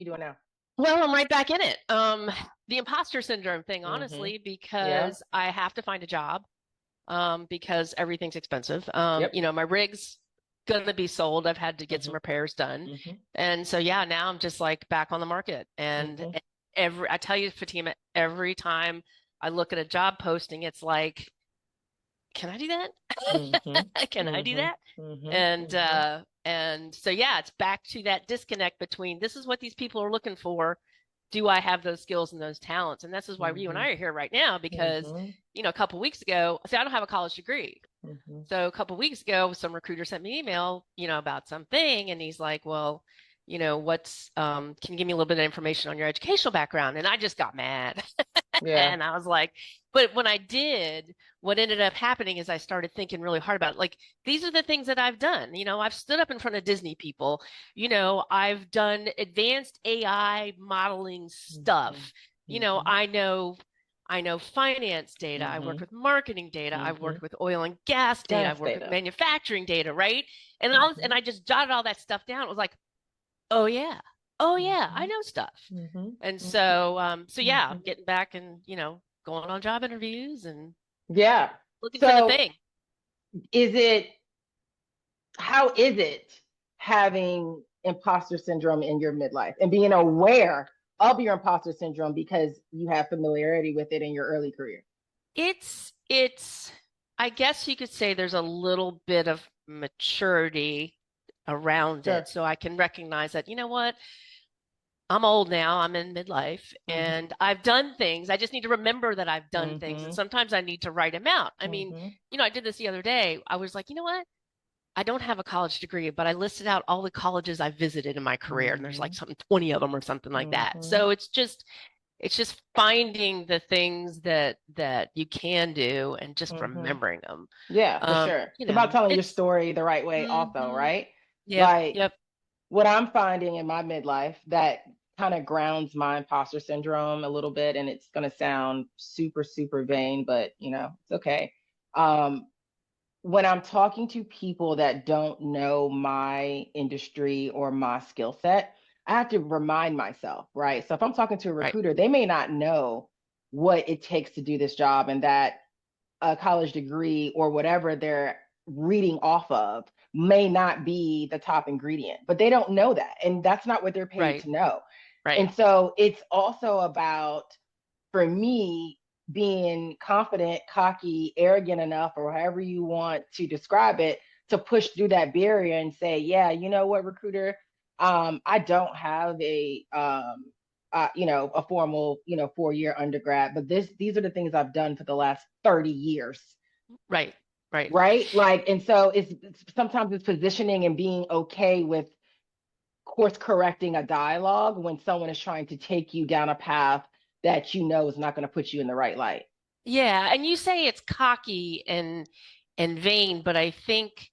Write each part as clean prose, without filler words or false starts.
You doing now? Well, I'm right back in it. The imposter syndrome thing, Mm-hmm. honestly, Yeah. because I have to find a job, because everything's expensive. Yep. My rig's gonna be sold. I've had to get some Mm-hmm. repairs done. Mm-hmm. And so yeah, now I'm just like back on the market. And Mm-hmm. I tell you, Fatima, every time I look at a job posting, it's like, can I do that? Mm-hmm. Can I do Mm-hmm. that? Mm-hmm. And Mm-hmm. uh and so yeah, it's back to that disconnect between this is what these people are looking for. Do I have those skills and those talents? And this is why you and Mm-hmm. I are here right now because, Mm-hmm. a couple of weeks ago, see, I don't have a college degree. Mm-hmm. So a couple of weeks ago, some recruiter sent me an email, about something, and he's like, "Well, can you give me a little bit of information on your educational background?" And I just got mad. Yeah. And I was like, but when I did, what ended up happening is I started thinking really hard about it. Like, these are the things that I've done. I've stood up in front of Disney people. I've done advanced AI modeling Mm-hmm. stuff. Mm-hmm. I know finance data. I worked Mm-hmm. with marketing data. I've Mm-hmm. worked with oil and gas data. I've Gas worked with data. manufacturing data, right? And Mm-hmm. I just jotted all that stuff down. It was like, oh yeah, oh yeah, I Mm-hmm. know stuff. Mm-hmm. And Mm-hmm. so yeah, Mm-hmm. I'm getting back and going on job interviews and Yeah. looking for the So thing. is it how is it having imposter syndrome in your midlife and being aware of your imposter syndrome because you have familiarity with it in your early career? It's I guess you could say there's a little bit of maturity around it. Sure. So I can recognize that, you know what? I'm old now. I'm in midlife Mm-hmm. and I've done things. I just need to remember that I've done things. And Mm-hmm. sometimes I need to write them out. I mean, Mm-hmm. I did this the other day. I was like, you know what? I don't have a college degree, but I listed out all the colleges I visited in my career, and there's like Mm-hmm. something 20 of them or something like that. Mm-hmm. So it's just finding the things that you can do and just Mm-hmm. remembering them. Yeah, for Um, sure. It's you about know, telling your it's story the right way also, mhm. right? Yep, Like yep. what I'm finding in my midlife that kind of grounds my imposter syndrome a little bit, and it's going to sound super, super vain, but it's okay. Um, when I'm talking to people that don't know my industry or my skill set, I have to remind myself, right? So if I'm talking to a Right, recruiter, they may not know what it takes to do this job and that a college degree or whatever they're reading off of may not be the top ingredient, but they don't know that. And that's not what they're paid right, to know. right. And so it's also about, for me, being confident, cocky, arrogant enough, or however you want to describe it, to push through that barrier and say, yeah, you know what, recruiter, I don't have a formal, 4-year undergrad, but these are the things I've done for the last 30 years, Right, right. right? Like, and so it's sometimes it's positioning and being okay with course correcting a dialogue when someone is trying to take you down a path that is not going to put you in the right light. Yeah, and you say it's cocky and vain, but I think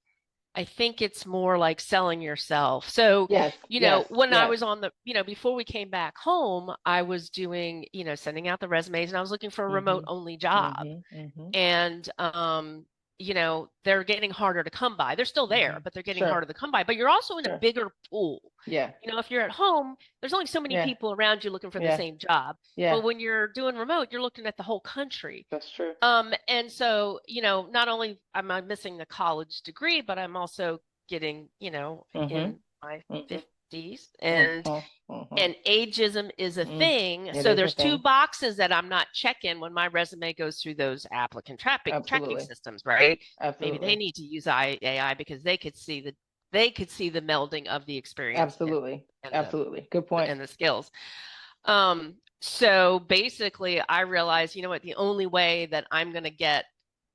it's more like selling yourself. So, Yes, yes, when I yes. was before we came back home, I was doing, sending out the resumes and I was looking for a remote Mhm. only job. Mhm. Mhm. And they're getting harder to come by. They're still there, Mhm. but they're getting Sure. harder to come by. But you're also in a Sure. bigger pool. Yeah. If you're at home, there's only so many Yeah. people around you looking for the Yeah. same job. Yeah. But when you're doing remote, you're looking at the whole country. That's true. And so, not only am I missing the college degree, but I'm also getting, Mhm. in my Mhm. 50s Mhm. Mhm. and ageism is a Mm. thing. It So is a there's two thing. boxes that I'm not checking when my resume goes through those applicant tracking Absolutely. systems, right? Maybe they Absolutely. need to use AI because they could see the melding of the experience and Absolutely. and the Absolutely. Good point. and the skills. So basically I realized, you know what, the only way that I'm going to get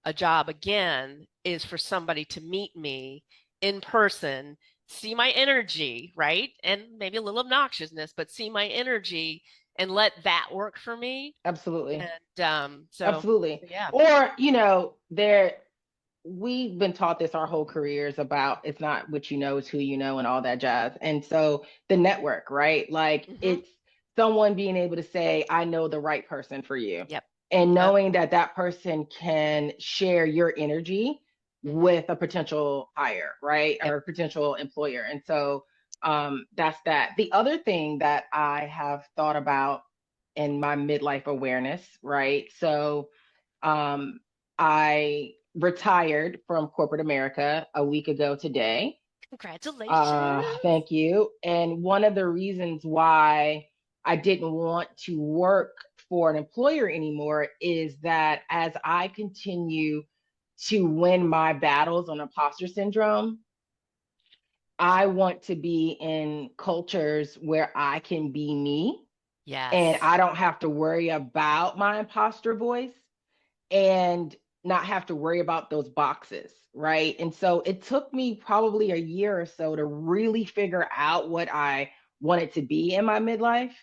a job again is for somebody to meet me in person, see my energy, right? And maybe a little obnoxiousness, but see my energy and let that work for me. Absolutely. And so Absolutely. yeah. Or, we've been taught this our whole careers about it's not what you know, it's who you know and all that jazz. And so the network, right? Like Hmm. it's someone being able to say, I know the right person for you. Yep. And Yep. knowing that that person can share your energy Hmm. with a potential hire, right? Yep. Or a potential employer. And so That's that. The other thing that I have thought about in my midlife awareness, right? So um, I retired from corporate America a week ago today. Congratulations. Thank you. And one of the reasons why I didn't want to work for an employer anymore is that as I continue to win my battles on imposter syndrome, I want to be in cultures where I can be me and Yes. I don't have to worry about my imposter voice and not have to worry about those boxes, right? And so it took me probably a year or so to really figure out what I wanted to be in my midlife.